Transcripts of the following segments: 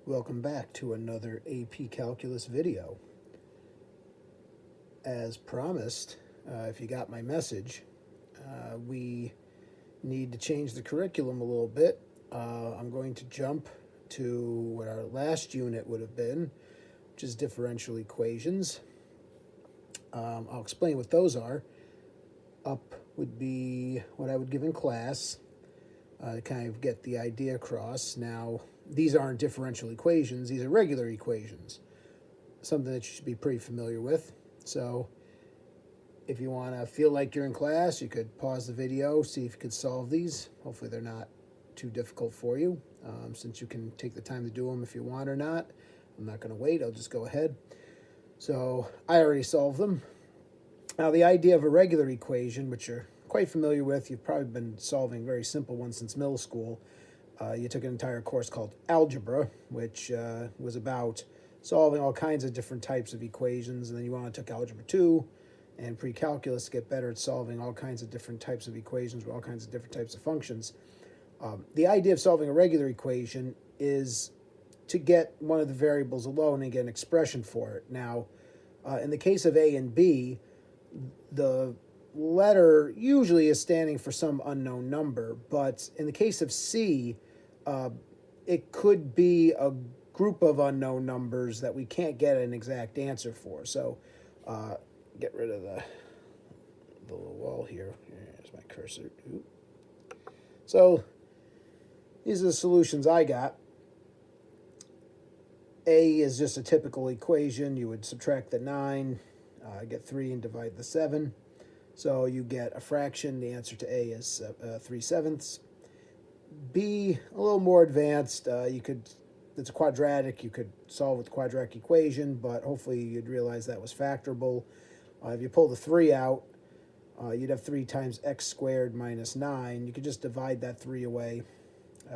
Welcome back to another AP Calculus video. As promised, if you got my message, we need to change the curriculum a little bit. I'm going to jump to what our last unit would have been, which is differential equations. I'll explain what those are. Up would be what I would give in class to kind of get the idea across. Now, these aren't differential equations, these are regular equations, something that you should be pretty familiar with. So if you want to feel like you're in class, you could pause the video, see if you could solve these. Hopefully they're not too difficult for you, since you can take the time to do them if you want or not. I'm not going to wait, I'll just go ahead. So I already solved them. Now the idea of a regular equation, which you're quite familiar with, you've probably been solving very simple ones since middle school. You took an entire course called algebra, which was about solving all kinds of different types of equations, and then you went on and took algebra 2 and pre-calculus to get better at solving all kinds of different types of equations with all kinds of different types of functions. The idea of solving a regular equation is to get one of the variables alone and get an expression for it. Now, in the case of A and B, the letter usually is standing for some unknown number, but in the case of C, it could be a group of unknown numbers that we can't get an exact answer for. So get rid of the little wall here. Here's my cursor. Ooh. So these are the solutions I got. A is just a typical equation. You would subtract the 9, get 3 and divide the 7. So you get a fraction. The answer to A is 3/7. B, a little more advanced. It's a quadratic. You could solve with the quadratic equation, but hopefully you'd realize that was factorable. If you pull the 3 out, you'd have 3 times x squared minus 9. You could just divide that 3 away,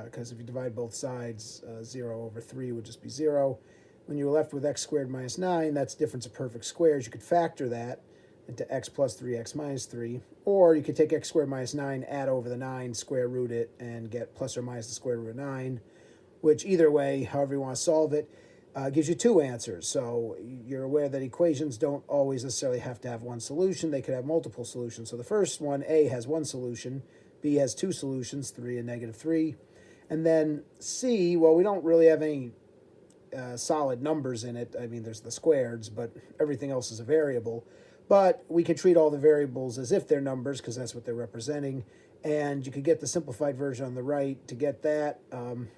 because if you divide both sides, 0 over 3 would just be 0. When you were left with x squared minus 9, that's difference of perfect squares. You could factor that into x plus 3x minus 3, or you could take x squared minus 9, add over the 9, square root it, and get plus or minus the square root of 9, which either way, however you want to solve it, gives you 2 answers. So you're aware that equations don't always necessarily have to have one solution. They could have multiple solutions. So the first one, A, has one solution, B has 2 solutions, 3 and negative 3. And then C, well, we don't really have any solid numbers in it. I mean, there's the squareds, but everything else is a variable. But we can treat all the variables as if they're numbers because that's what they're representing. And you could get the simplified version on the right. To get that,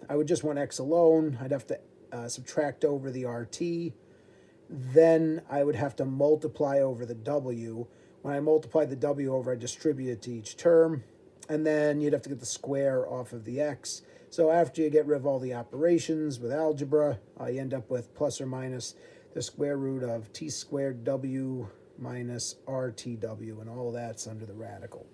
I would just want x alone. I'd have to subtract over the RT. Then I would have to multiply over the W. When I multiply the W over, I distribute it to each term. And then you'd have to get the square off of the x. So after you get rid of all the operations with algebra, you end up with plus or minus the square root of t squared W minus RTW, and all that's under the radical.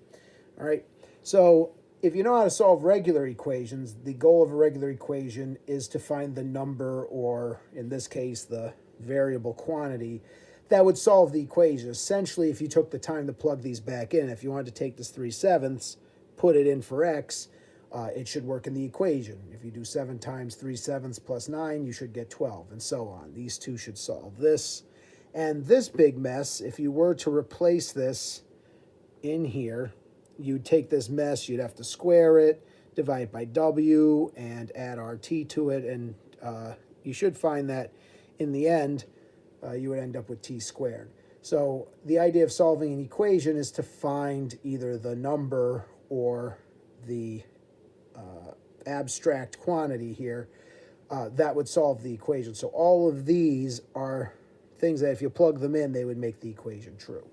All right, so if you know how to solve regular equations, the goal of a regular equation is to find the number, or in this case, the variable quantity, that would solve the equation. Essentially, if you took the time to plug these back in, if you wanted to take this 3/7, put it in for x, it should work in the equation. If you do 7 times 3/7 plus 9, you should get 12, and so on. These two should solve this. And this big mess, if you were to replace this in here, you'd take this mess, you'd have to square it, divide it by W, and add RT to it, and you should find that in the end, you would end up with t squared. So the idea of solving an equation is to find either the number or the abstract quantity here that would solve the equation. So all of these are things that if you plug them in, they would make the equation true.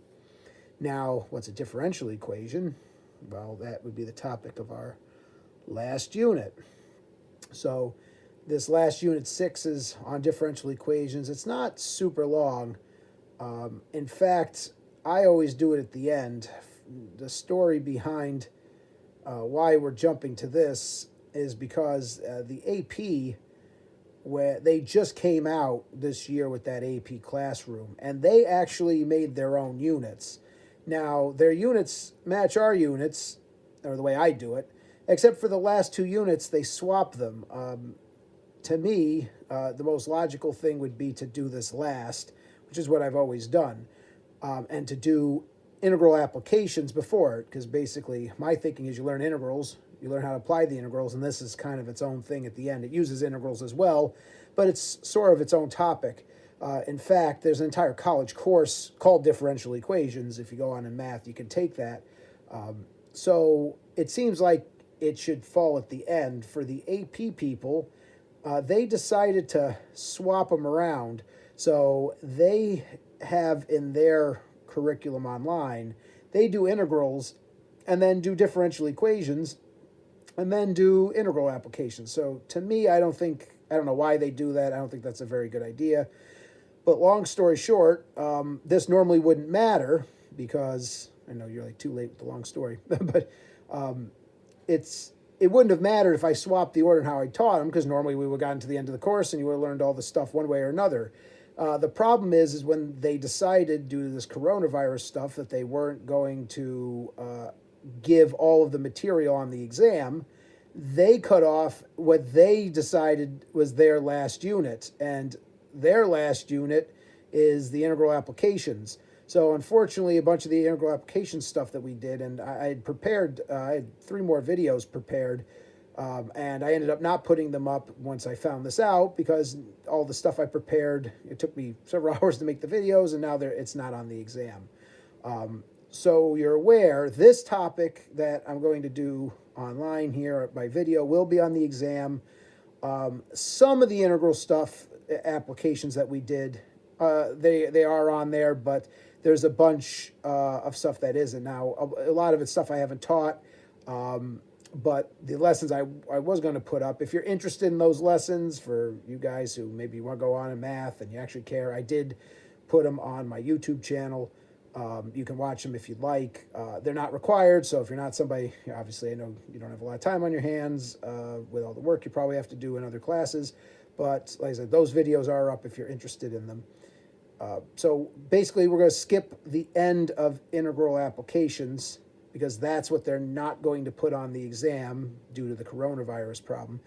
Now, what's a differential equation? Well, that would be the topic of our last unit. So this last unit 6 is on differential equations. It's not super long. In fact, I always do it at the end. The story behind why we're jumping to this is because the AP, where they just came out this year with that AP classroom, and they actually made their own units. Now, their units match our units, or the way I do it, except for the last 2 units, they swap them. to me, the most logical thing would be to do this last, which is what I've always done, and to do integral applications before it, because basically my thinking is you learn integrals, you learn how to apply the integrals, and this is kind of its own thing at the end. It uses integrals as well, but it's sort of its own topic. In fact, there's an entire college course called Differential Equations. If you go on in math, you can take that. So it seems like it should fall at the end. For the AP people, they decided to swap them around. So they have in their curriculum online, they do integrals and then do differential equations and then do integral applications. So to me, I don't know why they do that. I don't think that's a very good idea. But long story short, this normally wouldn't matter because I know you're like too late with the long story, but it wouldn't have mattered if I swapped the order and how I taught them, because normally we would have gotten to the end of the course and you would have learned all the stuff one way or another. The problem is when they decided, due to this coronavirus stuff, that they weren't going to give all of the material on the exam, they cut off what they decided was their last unit, and their last unit is the integral applications. So unfortunately, a bunch of the integral application stuff that we did, and I had prepared, I had 3 more videos prepared, and I ended up not putting them up once I found this out, because all the stuff I prepared, it took me several hours to make the videos, and now it's not on the exam. So you're aware, this topic that I'm going to do online here by video will be on the exam. Some of the integral stuff, applications that we did, they are on there, but there's a bunch of stuff that isn't. Now, a lot of it's stuff I haven't taught, but the lessons I was going to put up, if you're interested in those lessons, for you guys who maybe want to go on in math and you actually care, I did put them on my YouTube channel. You can watch them if you'd like. They're not required, so if you're not somebody, obviously I know you don't have a lot of time on your hands with all the work you probably have to do in other classes, but like I said, those videos are up if you're interested in them. So basically we're going to skip the end of integral applications because that's what they're not going to put on the exam due to the coronavirus problem.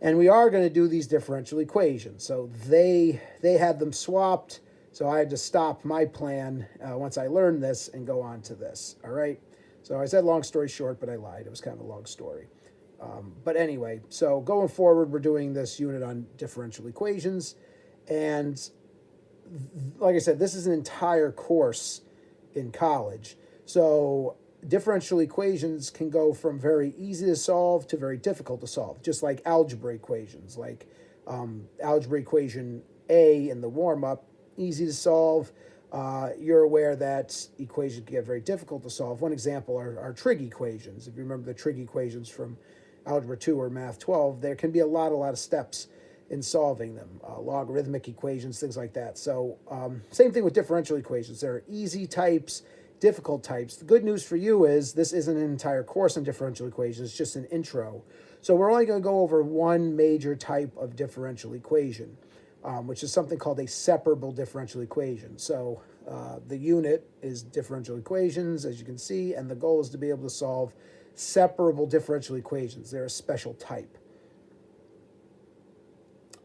And we are going to do these differential equations. So they had them swapped, so I had to stop my plan once I learned this and go on to this. All right. So I said long story short, but I lied. It was kind of a long story. But anyway, so going forward, we're doing this unit on differential equations. And like I said, this is an entire course in college. So differential equations can go from very easy to solve to very difficult to solve, just like algebra equations. Like algebra equation A in the warm-up, easy to solve. You're aware that equations can get very difficult to solve. One example are trig equations. If you remember the trig equations from Algebra 2 or Math 12, there can be a lot of steps in solving them. Logarithmic equations, things like that. So same thing with differential equations. There are easy types, difficult types. The good news for you is this isn't an entire course on differential equations, it's just an intro. So we're only going to go over one major type of differential equation, which is something called a separable differential equation. So the unit is differential equations, as you can see, and the goal is to be able to solve separable differential equations. They're a special type.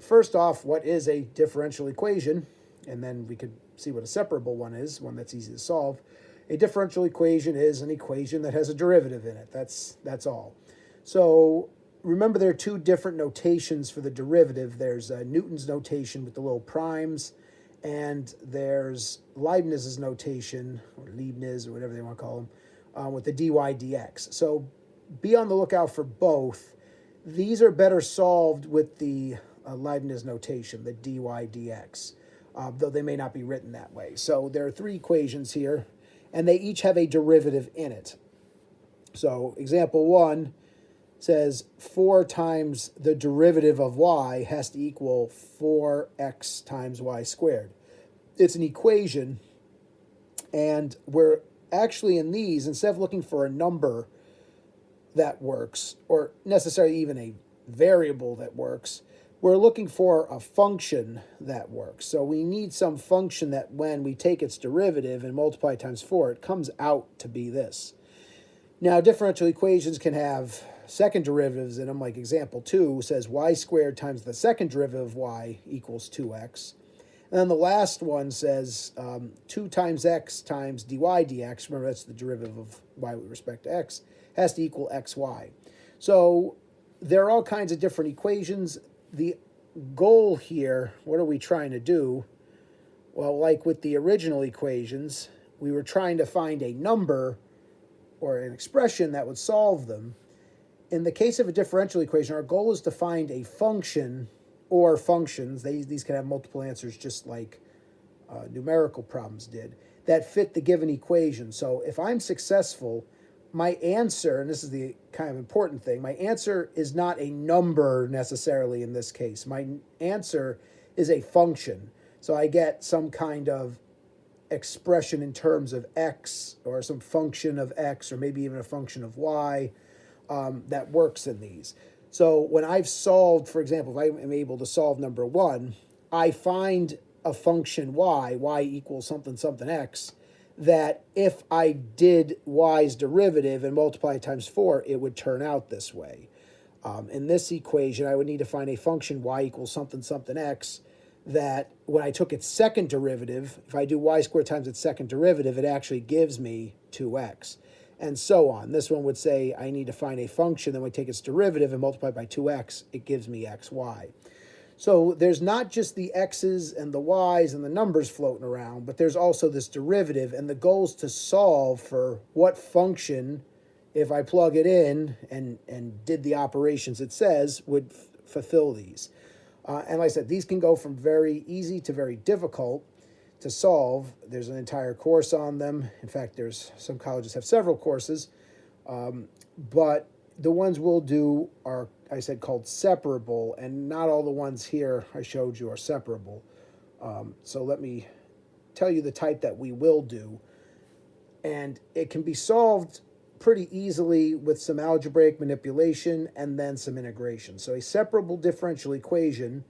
First off, what is a differential equation? And then we could see what a separable one is, one that's easy to solve. A differential equation is an equation that has a derivative in it. That's all. So remember, there are 2 different notations for the derivative. There's Newton's notation with the little primes, and there's Leibniz's notation, or Leibniz, or whatever they want to call them, with the dy dx. So be on the lookout for both. These are better solved with the Leibniz notation, the dy dx, though they may not be written that way. So there are 3 equations here, and they each have a derivative in it. So example 1 says 4 times the derivative of y has to equal 4x times y squared. It's an equation, and we're actually in these, instead of looking for a number that works, or necessarily even a variable that works, we're looking for a function that works. So we need some function that when we take its derivative and multiply times 4, it comes out to be this. Now, differential equations can have second derivatives in them, like example 2 says y squared times the second derivative of y equals 2x. And then the last one says 2 times x times dy dx, remember that's the derivative of y with respect to x, has to equal xy. So there are all kinds of different equations. The goal here, what are we trying to do? Well, like with the original equations, we were trying to find a number or an expression that would solve them. In the case of a differential equation, our goal is to find a function or functions, these can have multiple answers just like numerical problems did, that fit the given equation. So if I'm successful, my answer, and this is the kind of important thing, my answer is not a number necessarily in this case. My answer is a function. So I get some kind of expression in terms of x, or some function of x, or maybe even a function of y that works in these. So when I've solved, for example, if I am able to solve number 1, I find a function y equals something something x, that if I did y's derivative and multiply it times 4, it would turn out this way. In this equation, I would need to find a function y equals something something x that when I took its second derivative, if I do y squared times its second derivative, it actually gives me 2x. And so on. This one would say I need to find a function, then we take its derivative and multiply by 2x, it gives me xy. So there's not just the x's and the y's and the numbers floating around, but there's also this derivative, and the goal is to solve for what function, if I plug it in and did the operations it says, would fulfill these. And like I said, these can go from very easy to very difficult to solve. There's an entire course on them. In fact, there's some colleges have several courses, but the ones we'll do are, I said, called separable, and not all the ones here I showed you are separable. So let me tell you the type that we will do, and it can be solved pretty easily with some algebraic manipulation and then some integration. So a separable differential equation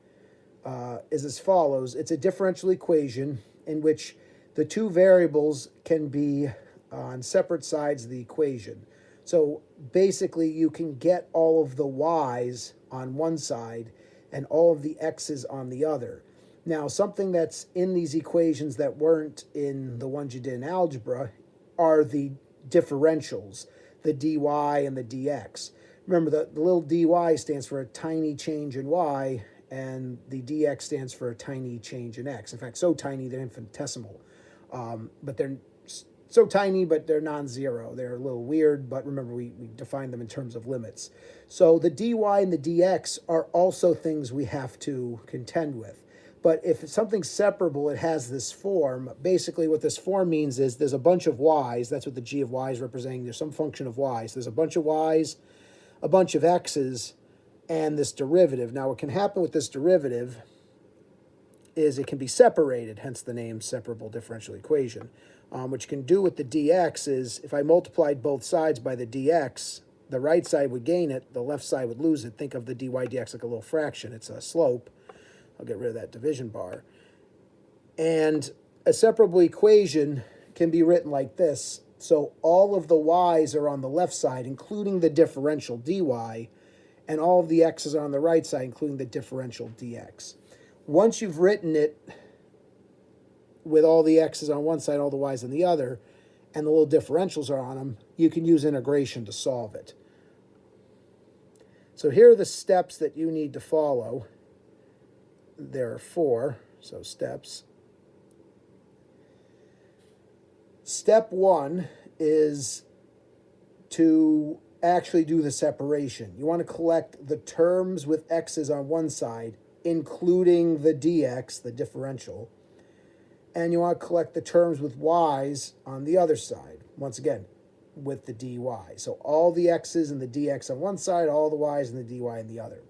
is as follows. It's a differential equation in which the two variables can be on separate sides of the equation. So basically you can get all of the y's on one side and all of the x's on the other. Now, something that's in these equations that weren't in the ones you did in algebra are the differentials, the dy and the dx. Remember, the little dy stands for a tiny change in y, and the dx stands for a tiny change in x. In fact, so tiny they're infinitesimal. But they're so tiny, but they're non-zero. They're a little weird, but remember, we define them in terms of limits. So the dy and the dx are also things we have to contend with. But if something's separable, it has this form. Basically, what this form means is there's a bunch of y's. That's what the g of y is representing. There's some function of y's. There's a bunch of y's, a bunch of x's, and this derivative. Now, what can happen with this derivative is it can be separated, hence the name separable differential equation. What you can do with the dx is if I multiplied both sides by the dx, the right side would gain it, the left side would lose it. Think of the dy dx like a little fraction. It's a slope. I'll get rid of that division bar. And a separable equation can be written like this. So all of the y's are on the left side, including the differential dy, and all of the x's are on the right side, including the differential dx. Once you've written it with all the x's on one side, all the y's on the other, and the little differentials are on them, you can use integration to solve it. So here are the steps that you need to follow. There are 4, so steps. Step 1 is to actually do the separation. You want to collect the terms with x's on one side, including the dx, the differential, and you want to collect the terms with y's on the other side, once again, with the dy. So all the x's and the dx on one side, all the y's and the dy on the other.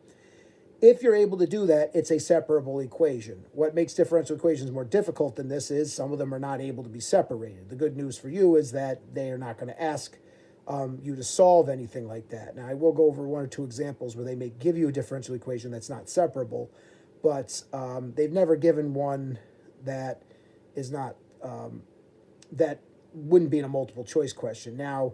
If you're able to do that, it's a separable equation. What makes differential equations more difficult than this is some of them are not able to be separated. The good news for you is that they are not going to ask you to solve anything like that. Now, I will go over 1 or 2 examples where they may give you a differential equation that's not separable, but they've never given one that is not, that wouldn't be in a multiple choice question. Now,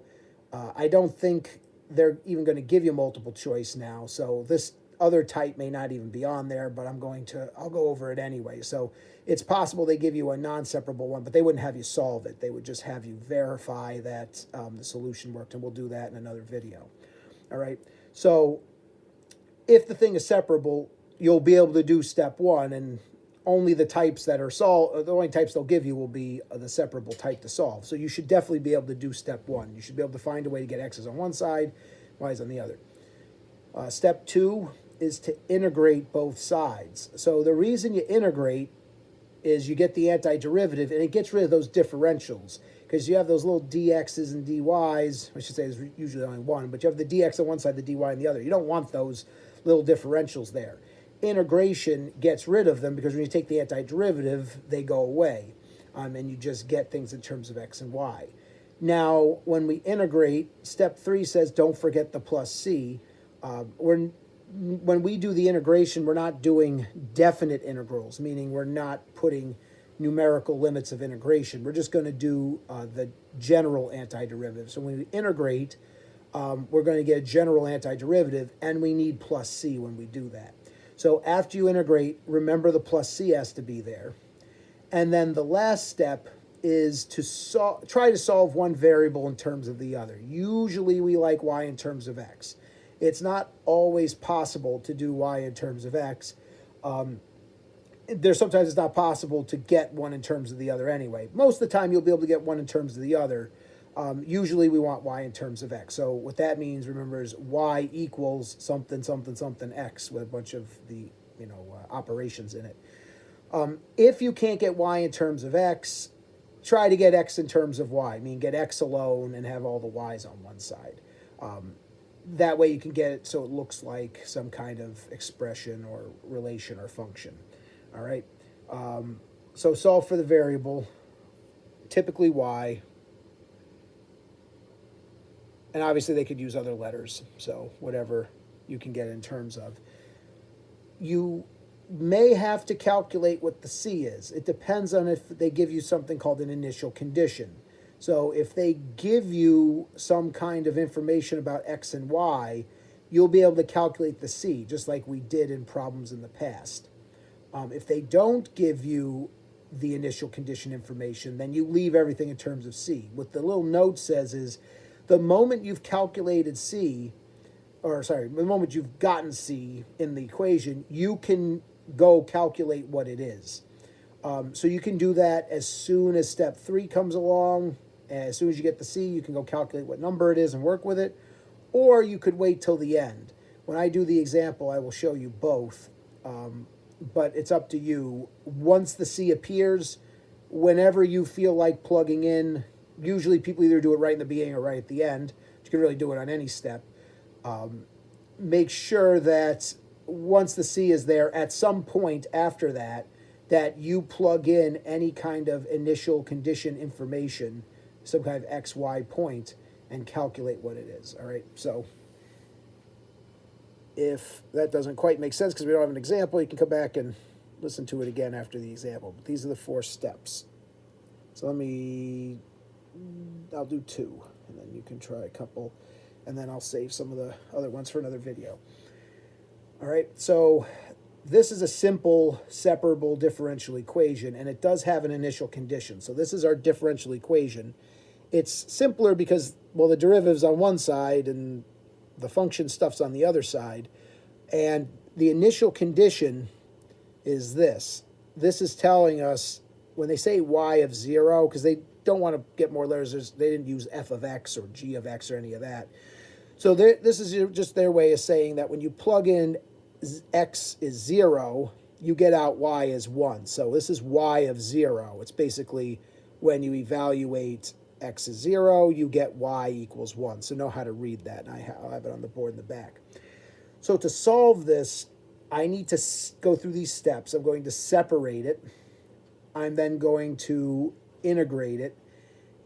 I don't think they're even going to give you multiple choice now. So this other type may not even be on there, but I'll go over it anyway. So it's possible they give you a non-separable one, but they wouldn't have you solve it. They would just have you verify that the solution worked, and we'll do that in another video. All right. So if the thing is separable, you'll be able to do step one, and only the types that are the only types they'll give you will be the separable type to solve. So you should definitely be able to do step one. You should be able to find a way to get x's on one side, y's on the other. Step two is to integrate both sides. So the reason you integrate is you get the antiderivative, and it gets rid of those differentials, because you have those little dx's and dy's. I should say there's usually only one, but you have the dx on one side, the dy on the other. You don't want those little differentials there. Integration gets rid of them, because when you take the antiderivative, they go away, and you just get things in terms of x and y. Now, when we integrate, step three says don't forget the plus c. When we do the integration, we're not doing definite integrals, meaning we're not putting numerical limits of integration. We're just going to do the general antiderivative. So when we integrate, we're going to get a general antiderivative, and we need plus c when we do that. So after you integrate, remember the plus c has to be there. And then the last step is to try to solve one variable in terms of the other. Usually we like y in terms of x. It's not always possible to do y in terms of x. Sometimes it's not possible to get one in terms of the other anyway. Most of the time you'll be able to get one in terms of the other. Usually we want y in terms of x. So what that means, remember, is y equals something, something, something x with a bunch of the operations in it. If you can't get y in terms of x, try to get x in terms of y. I mean, get x alone and have all the y's on one side. That way you can get it so it looks like some kind of expression or relation or function. All right. So solve for the variable, typically y. And obviously they could use other letters. So whatever you can get in terms of. You may have to calculate what the c is. It depends on if they give you something called an initial condition. So if they give you some kind of information about x and y, you'll be able to calculate the c, just like we did in problems in the past. If they don't give you the initial condition information, then you leave everything in terms of c. What the little note says is, the moment you've calculated the moment you've gotten c in the equation, you can go calculate what it is. So you can do that as soon as step three comes along. As soon as you get the c, you can go calculate what number it is and work with it. Or you could wait till the end. When I do the example, I will show you both. But it's up to you. Once the c appears, whenever you feel like plugging in, usually people either do it right in the beginning or right at the end. You can really do it on any step. Make sure that once the c is there, at some point after that, that you plug in any kind of initial condition information, some kind of x, y point, and calculate what it is. All right, so if that doesn't quite make sense because we don't have an example, you can come back and listen to it again after the example. But these are the 4 steps. So I'll do 2, and then you can try a couple, and then I'll save some of the other ones for another video. All right, so this is a simple separable differential equation, and it does have an initial condition. So this is our differential equation. It's simpler because, well, the derivative's on one side and the function stuff's on the other side. And the initial condition is this. This is telling us, when they say y of 0, because they don't want to get more letters, they didn't use f of x or g of x or any of that. So this is just their way of saying that when you plug in x is 0, you get out y as 1. So this is y of 0. It's basically when you evaluate x is 0, you get y equals 1. So know how to read that, and I'll have it on the board in the back. So to solve this, I need to go through these steps. I'm going to separate it. I'm then going to integrate it.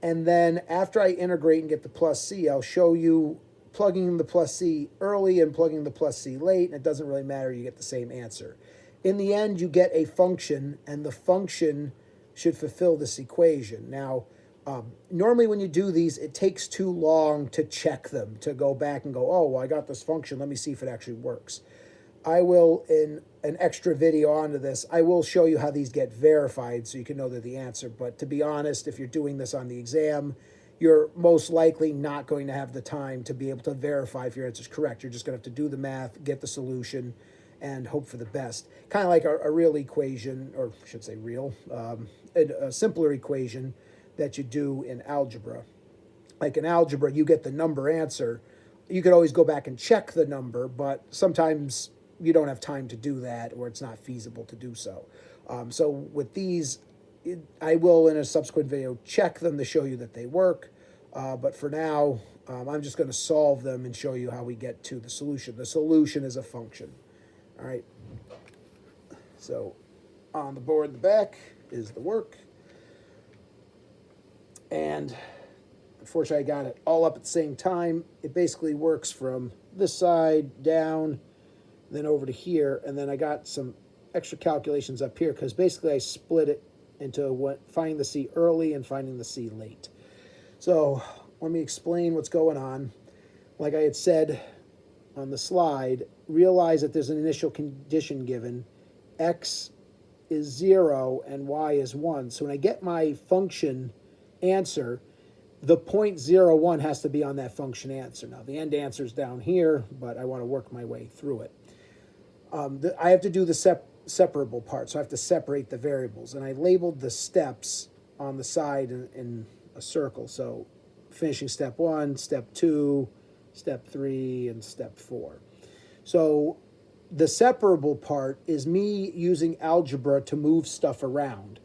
And then after I integrate and get the plus c, I'll show you plugging in the plus c early and plugging the plus c late, and it doesn't really matter, you get the same answer. In the end, you get a function, and the function should fulfill this equation. Now, Normally when you do these, it takes too long to check them, to go back and go, oh, well, I got this function. Let me see if it actually works. I will, in an extra video onto this, I will show you how these get verified so you can know they're the answer. But to be honest, if you're doing this on the exam, you're most likely not going to have the time to be able to verify if your answer is correct. You're just going to have to do the math, get the solution, and hope for the best. Kind of like a real equation, or I should say real, a simpler equation that you do in algebra. Like in algebra, you get the number answer. You could always go back and check the number, but sometimes you don't have time to do that, or it's not feasible to do so. So with these, I will in a subsequent video check them to show you that they work. But for now, I'm just going to solve them and show you how we get to the solution. The solution is a function. All right. So on the board in the back is the work. And unfortunately, I got it all up at the same time. It basically works from this side down, then over to here, and then I got some extra calculations up here because basically I split it into finding the C early and finding the C late. So let me explain what's going on. Like I had said on the slide, realize that there's an initial condition given. X is 0 and y is 1. So when I get my function answer, the 0.01 has to be on that function answer. Now, the end answer is down here, but I want to work my way through it. I have to do the separable part, so I have to separate the variables. And I labeled the steps on the side in a circle. So finishing step 1, step 2, step 3, and step 4. So the separable part is me using algebra to move stuff around.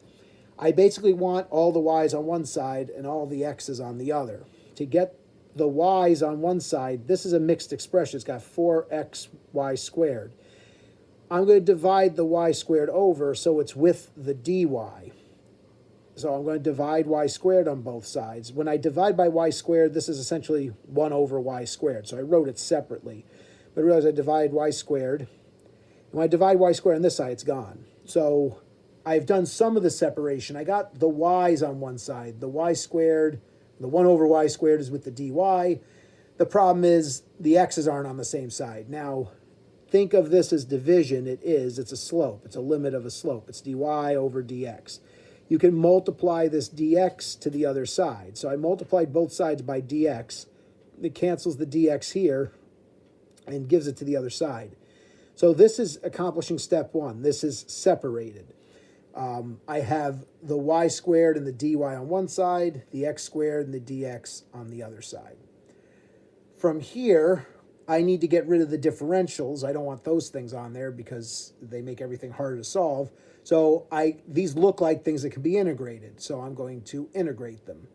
I basically want all the y's on one side and all the x's on the other. To get the y's on one side, this is a mixed expression. It's got 4xy squared. I'm going to divide the y squared over so it's with the dy. So I'm going to divide y squared on both sides. When I divide by y squared, this is essentially 1 over y squared. So I wrote it separately. But I realize I divide y squared. And when I divide y squared on this side, it's gone. So I've done some of the separation. I got the y's on one side. The y squared, the 1 over y squared is with the dy. The problem is the x's aren't on the same side. Now, think of this as division. It is. It's a slope. It's a limit of a slope. It's dy over dx. You can multiply this dx to the other side. So I multiplied both sides by dx. It cancels the dx here and gives it to the other side. So this is accomplishing step 1. This is separated. I have the y squared and the dy on one side, the x squared and the dx on the other side. From here, I need to get rid of the differentials. I don't want those things on there because they make everything harder to solve. So these look like things that can be integrated. So I'm going to integrate them.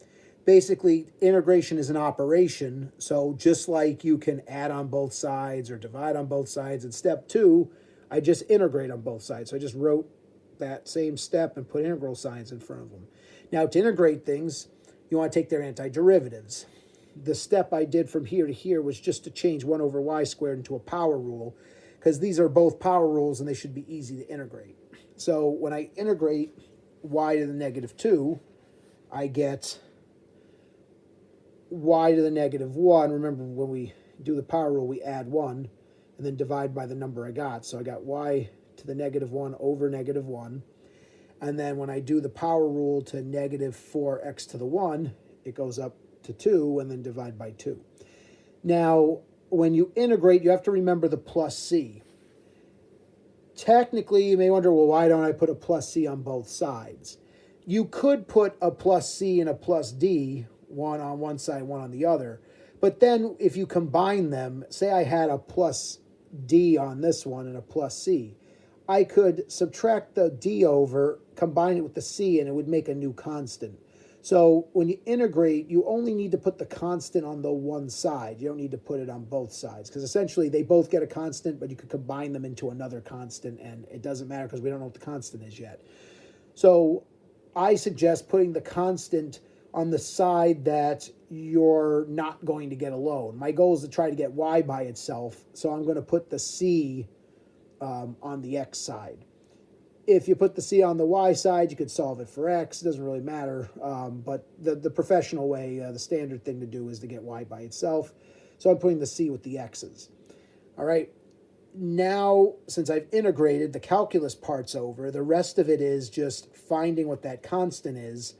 Basically, integration is an operation. So just like you can add on both sides or divide on both sides, in step 2, I just integrate on both sides. So I just wrote that same step and put integral signs in front of them. Now, to integrate things, you want to take their antiderivatives. The step I did from here to here was just to change 1 over y squared into a power rule, because these are both power rules and they should be easy to integrate. So when I integrate y to the negative 2, I get y to the negative 1. Remember, when we do the power rule, we add 1 and then divide by the number I got. So I got y to the negative 1 over negative 1. And then when I do the power rule to negative 4x to the 1, it goes up to 2 and then divide by 2. Now, when you integrate, you have to remember the plus c. Technically, you may wonder, well, why don't I put a plus c on both sides? You could put a plus c and a plus d, one on one side, one on the other. But then if you combine them, say I had a plus d on this one and a plus c, I could subtract the d over, combine it with the c, and it would make a new constant. So when you integrate, you only need to put the constant on the one side. You don't need to put it on both sides, because essentially they both get a constant, but you could combine them into another constant, and it doesn't matter because we don't know what the constant is yet. So I suggest putting the constant on the side that you're not going to get alone. My goal is to try to get y by itself, so I'm going to put the c on the x side. If you put the c on the y side, you could solve it for x. It doesn't really matter. But the professional way, the standard thing to do is to get y by itself. So I'm putting the c with the x's. All right. Now, since I've integrated, the calculus part's over. The rest of it is just finding what that constant is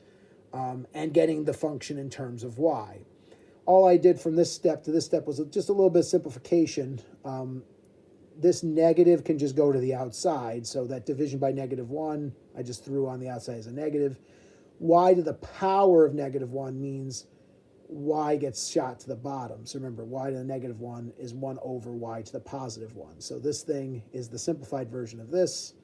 and getting the function in terms of y. All I did from this step to this step was just a little bit of simplification. This negative can just go to the outside, so that division by -1, I just threw on the outside as a negative. Y to the power of -1 means y gets shot to the bottom. So remember, y to the -1 is 1 over y to the +1. So this thing is the simplified version of this.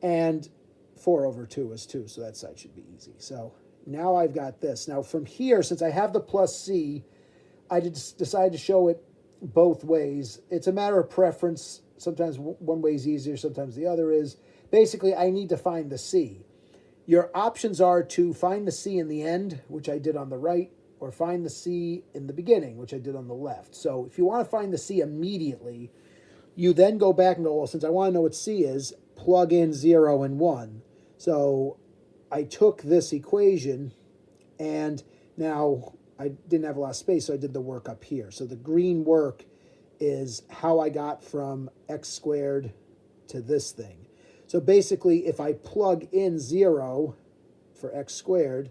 And 4 over 2 is 2, so that side should be easy. So now I've got this. Now from here, since I have the plus c, I just decided to show it both ways. It's a matter of preference. Sometimes one way is easier, sometimes the other is. Basically, I need to find the c. Your options are to find the c in the end, which I did on the right, or find the c in the beginning, which I did on the left. So if you want to find the c immediately, you then go back and go, well, since I want to know what c is, plug in 0 and 1. So I took this equation, and now I didn't have a lot of space, so I did the work up here. So the green work is how I got from x squared to this thing. So basically, if I plug in 0 for x squared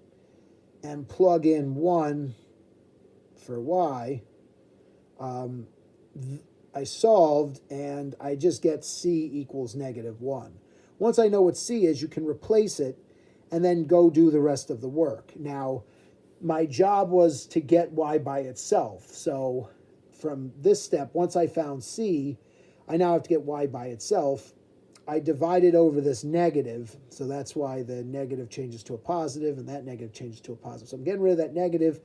and plug in 1 for y, I solved, and I just get c equals -1. Once I know what c is, you can replace it and then go do the rest of the work. Now, my job was to get y by itself. So from this step, once I found c, I now have to get y by itself. I divided over this negative, so that's why the negative changes to a positive, and that negative changes to a positive. So I'm getting rid of that negative,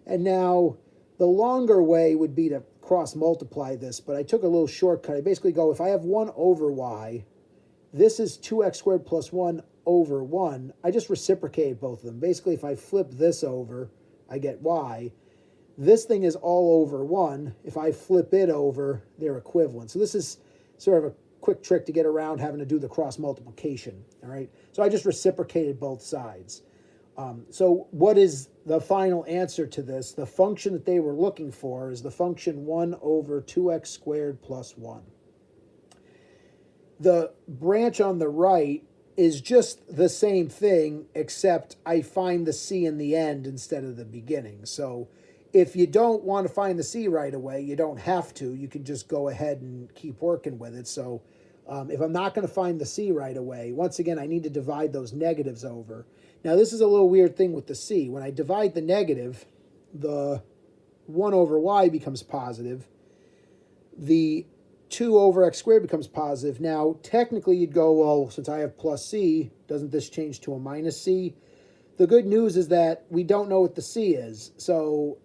and now the longer way would be to cross-multiply this, but I took a little shortcut. I basically go, if I have 1 over y, this is 2x squared plus 1 over 1. I just reciprocate both of them. Basically, if I flip this over, I get y. This thing is all over 1. If I flip it over, they're equivalent. So this is sort of a quick trick to get around having to do the cross multiplication. All right. So I just reciprocated both sides. So what is the final answer to this? The function that they were looking for is the function 1 over 2x squared plus 1. The branch on the right is just the same thing, except I find the c in the end instead of the beginning. So if you don't want to find the c right away, you don't have to. You can just go ahead and keep working with it. So if I'm not going to find the c right away, once again, I need to divide those negatives over. Now, this is a little weird thing with the c. When I divide the negative, the 1 over y becomes positive. The 2 over x squared becomes positive. Now, technically, you'd go, well, since I have plus c, doesn't this change to a minus c? The good news is that we don't know what the c is. So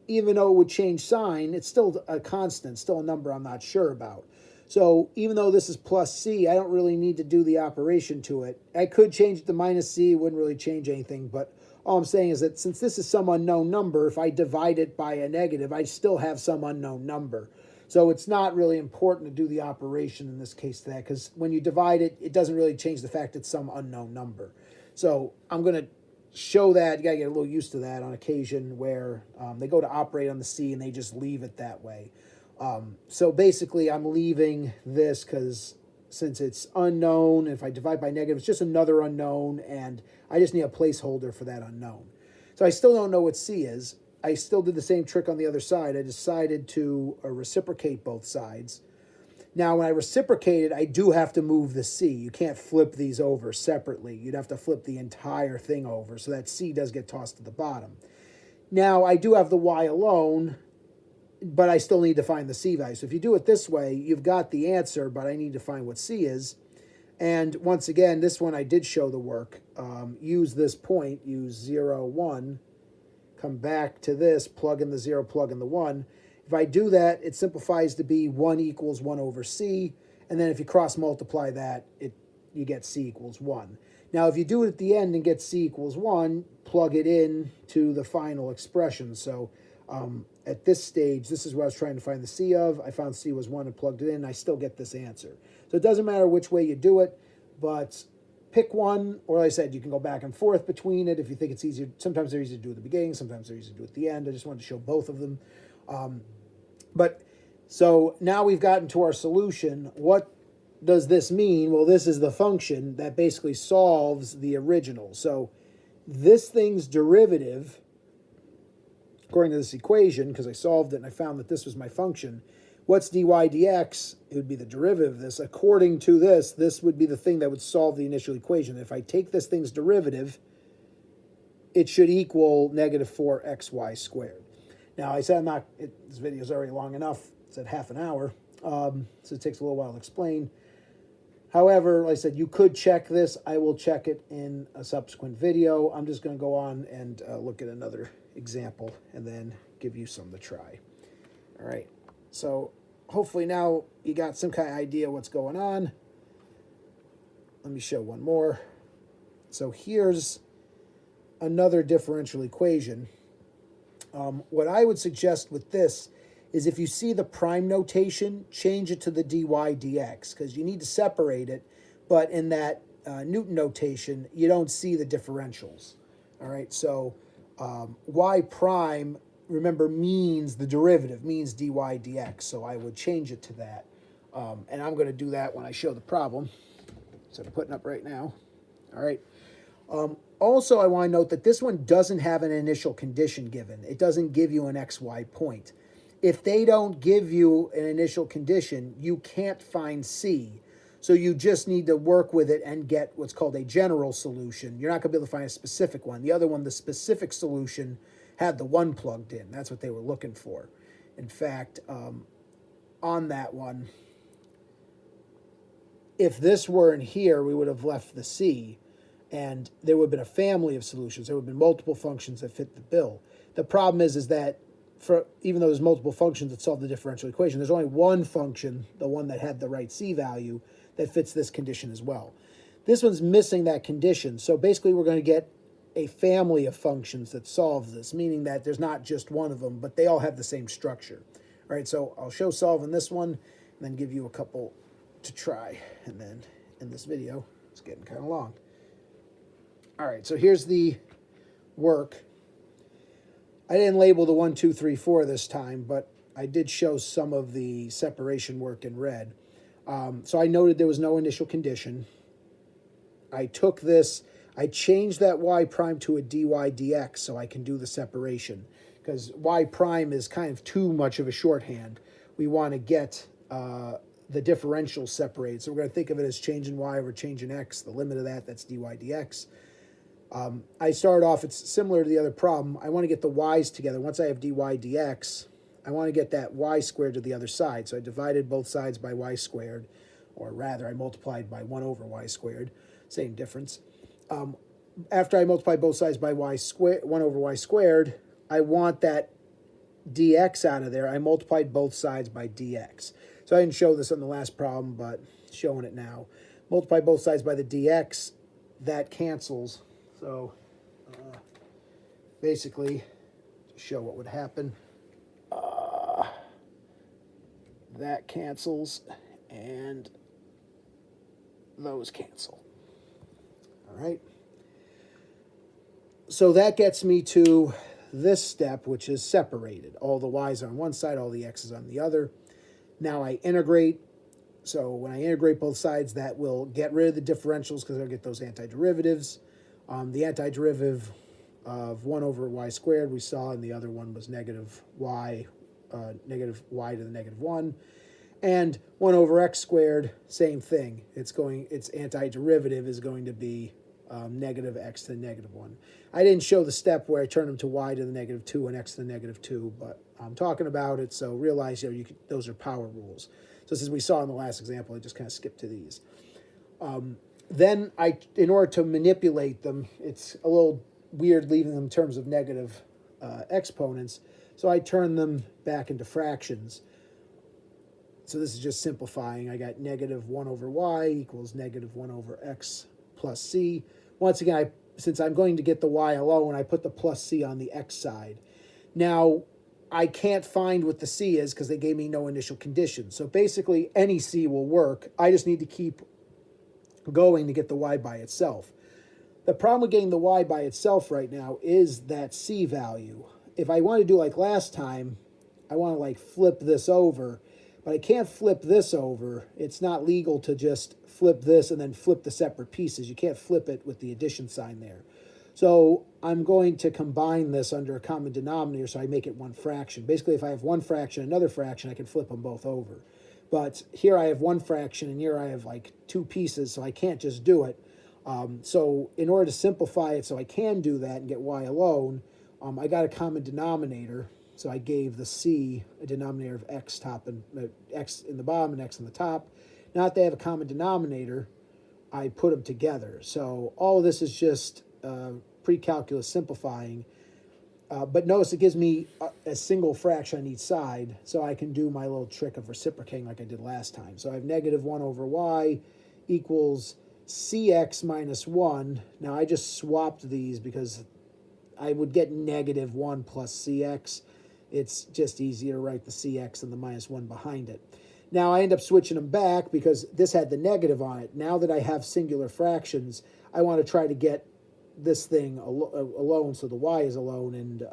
even though it would change sign, it's still a constant, still a number I'm not sure about. So even though this is plus c, I don't really need to do the operation to it. I could change it to minus c, it wouldn't really change anything, but all I'm saying is that since this is some unknown number, if I divide it by a negative, I still have some unknown number. So it's not really important to do the operation in this case to that, because when you divide it, it doesn't really change the fact it's some unknown number. So I'm going to show that. You got to get a little used to that on occasion where they go to operate on the c and they just leave it that way. So basically, I'm leaving this because since it's unknown, if I divide by negative, it's just another unknown, and I just need a placeholder for that unknown. So I still don't know what c is. I still did the same trick on the other side. I decided to reciprocate both sides. Now, when I reciprocated, I do have to move the c. You can't flip these over separately. You'd have to flip the entire thing over, so that c does get tossed to the bottom. Now, I do have the y alone, but I still need to find the c value. So if you do it this way, you've got the answer, but I need to find what c is. And once again, this one I did show the work. Use this point, use 0, 1, come back to this, plug in the 0, plug in the 1. If I do that, it simplifies to be 1 equals 1 over c. And then if you cross multiply that, you get c equals 1. Now, if you do it at the end and get c equals 1, plug it in to the final expression. So at this stage, this is what I was trying to find the c of. I found c was 1 and plugged it in. I still get this answer. So it doesn't matter which way you do it. but pick one, or like I said, you can go back and forth between it if you think it's easier. Sometimes they're easy to do at the beginning, sometimes they're easy to do at the end. I just wanted to show both of them. But so now we've gotten to our solution. What does this mean? Well, this is the function that basically solves the original. So this thing's derivative, according to this equation, because I solved it and I found that this was my function, what's dy dx? It would be the derivative of this. According to this, this would be the thing that would solve the initial equation. If I take this thing's derivative, it should equal negative 4xy squared. Now, I said this video is already long enough. It's at half an hour, so it takes a little while to explain. However, like I said, you could check this. I will check it in a subsequent video. I'm just going to go on and look at another example and then give you some to try. All right, so hopefully now you got some kind of idea what's going on. Let me show one more. So here's another differential equation. What I would suggest with this is if you see the prime notation, change it to the dy dx, because you need to separate it, but in that Newton notation, you don't see the differentials. All right, so y prime, remember, means the derivative, means dy dx, so I would change it to that. And I'm going to do that when I show the problem. So I'm putting up right now. All right. Also, I want to note that this one doesn't have an initial condition given. It doesn't give you an xy point. If they don't give you an initial condition, you can't find C. So you just need to work with it and get what's called a general solution. You're not going to be able to find a specific one. The other one, the specific solution, had the 1 plugged in. That's what they were looking for. In fact, on that one, if this were in here, we would have left the C. And there would have been a family of solutions. There would have been multiple functions that fit the bill. The problem is that even though there's multiple functions that solve the differential equation, there's only one function, the one that had the right C value, that fits this condition as well. This one's missing that condition. So basically we're going to get a family of functions that solves this, meaning that there's not just one of them, but they all have the same structure. All right, so I'll show solving this one and then give you a couple to try. And then in this video, it's getting kind of long. All right, so here's the work. I didn't label the 1, 2, 3, 4 this time, but I did show some of the separation work in red. So I noted there was no initial condition. I took this, I changed that y prime to a dy dx so I can do the separation, because y prime is kind of too much of a shorthand. We want to get the differential separated. So we're going to think of it as change in y over change in x. The limit of that's dy dx. I started off, it's similar to the other problem. I want to get the y's together. Once I have dy dx, I want to get that y squared to the other side. So I divided both sides by y squared, or rather I multiplied by 1 over y squared. Same difference. After I multiplied both sides by 1 over y squared, I want that dx out of there. I multiplied both sides by dx. So I didn't show this on the last problem, but showing it now. Multiply both sides by the dx, that cancels. So basically, to show what would happen, that cancels and those cancel. All right. So that gets me to this step, which is separated. All the y's are on one side, all the x's on the other. Now I integrate. So when I integrate both sides, that will get rid of the differentials because I'll get those antiderivatives. The antiderivative of 1 over y squared we saw, and the other one was negative y to the negative 1. And 1 over x squared, same thing. Its antiderivative is going to be negative x to the negative 1. I didn't show the step where I turn them to y to the negative 2 and x to the negative 2, but I'm talking about it, so realize those are power rules. So as we saw in the last example, I just kind of skipped to these. Then in order to manipulate them, it's a little weird leaving them in terms of negative exponents, so I turn them back into fractions. So this is just simplifying. I got negative 1 over y equals negative 1 over x plus c. Once again, since I'm going to get the y alone, I put the plus c on the x side. Now, I can't find what the c is because they gave me no initial condition. So basically, any c will work. I just need to keep going to get the y by itself. The problem with getting the y by itself right now is that c value. If I want to do like last time, I want to like flip this over, but I can't flip this over. It's not legal to just flip this and then flip the separate pieces. You can't flip it with the addition sign there. So I'm going to combine this under a common denominator so I make it one fraction. Basically, if I have one fraction, another fraction, I can flip them both over. But here I have one fraction and here I have like two pieces, so I can't just do it. So in order to simplify it so I can do that and get y alone, I got a common denominator. So I gave the c a denominator of x top and x in the bottom and x in the top. Now that they have a common denominator, I put them together. So all of this is just pre-calculus simplifying. But notice it gives me a single fraction on each side, so I can do my little trick of reciprocating like I did last time. So I have negative 1 over y equals cx minus 1. Now I just swapped these because I would get negative 1 plus cx. It's just easier to write the cx and the minus 1 behind it. Now I end up switching them back because this had the negative on it. Now that I have singular fractions, I want to try to get this thing alone, so the y is alone, and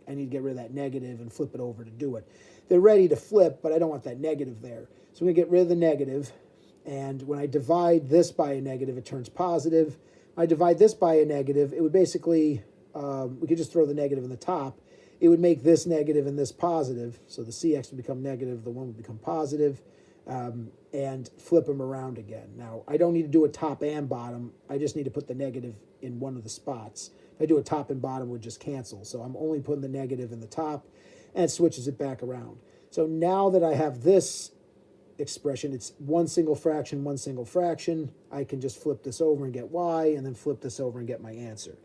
I need to get rid of that negative and flip it over to do it. They're ready to flip, but I don't want that negative there. So I'm going to get rid of the negative, and when I divide this by a negative, it turns positive. When I divide this by a negative, it would basically, we could just throw the negative in the top. It would make this negative and this positive, so the cx would become negative, the 1 would become positive. And flip them around again. Now, I don't need to do a top and bottom. I just need to put the negative in one of the spots. If I do a top and bottom, it would just cancel. So I'm only putting the negative in the top, and it switches it back around. So now that I have this expression, it's one single fraction, one single fraction. I can just flip this over and get y, and then flip this over and get my answer.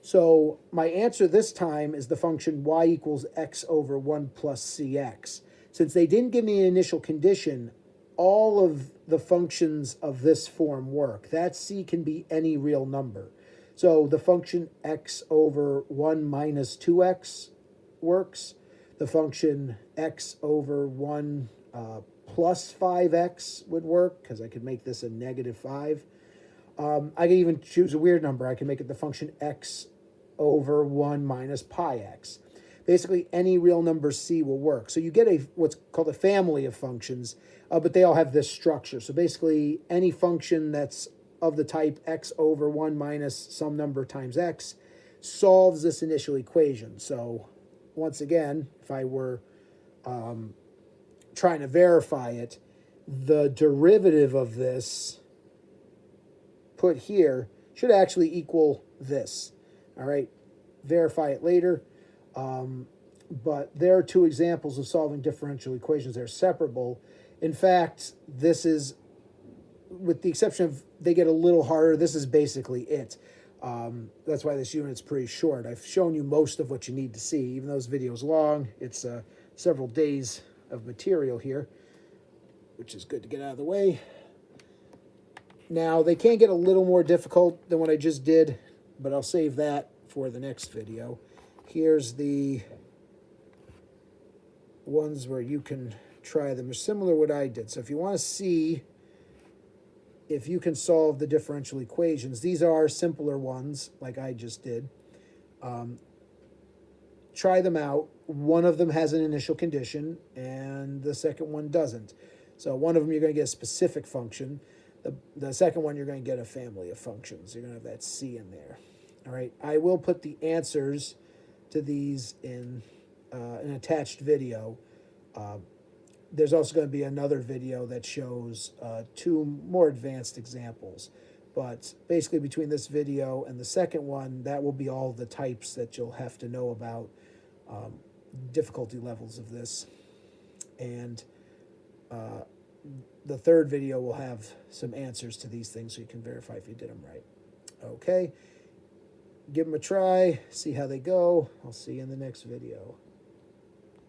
So my answer this time is the function y equals x over 1 plus cx. Since they didn't give me an initial condition, all of the functions of this form work. That c can be any real number. So the function x over 1 minus 2x works. The function x over 1 plus 5x would work, because I could make this a negative 5. I can even choose a weird number. I can make it the function x over 1 minus pi x. Basically, any real number c will work. So you get what's called a family of functions, but they all have this structure. So basically, any function that's of the type x over 1 minus some number times x solves this initial equation. So once again, if I were trying to verify it, the derivative of this put here should actually equal this. All right, verify it later. But there are two examples of solving differential equations. They're separable. In fact, this is, with the exception of they get a little harder, this is basically it. That's why this unit's pretty short. I've shown you most of what you need to see. Even though this video's long, it's several days of material here, which is good to get out of the way. Now, they can get a little more difficult than what I just did, but I'll save that for the next video. Here's the ones where you can try them. They're similar to what I did. So if you want to see if you can solve the differential equations, these are simpler ones like I just did. Try them out. One of them has an initial condition and the second one doesn't. So one of them you're going to get a specific function. The second one you're going to get a family of functions. You're going to have that c in there. All right. I will put the answers to these in an attached video. There's also going to be another video that shows two more advanced examples. But basically between this video and the second one, that will be all the types that you'll have to know about, difficulty levels of this. And the third video will have some answers to these things so you can verify if you did them right. Okay. Give them a try, see how they go. I'll see you in the next video.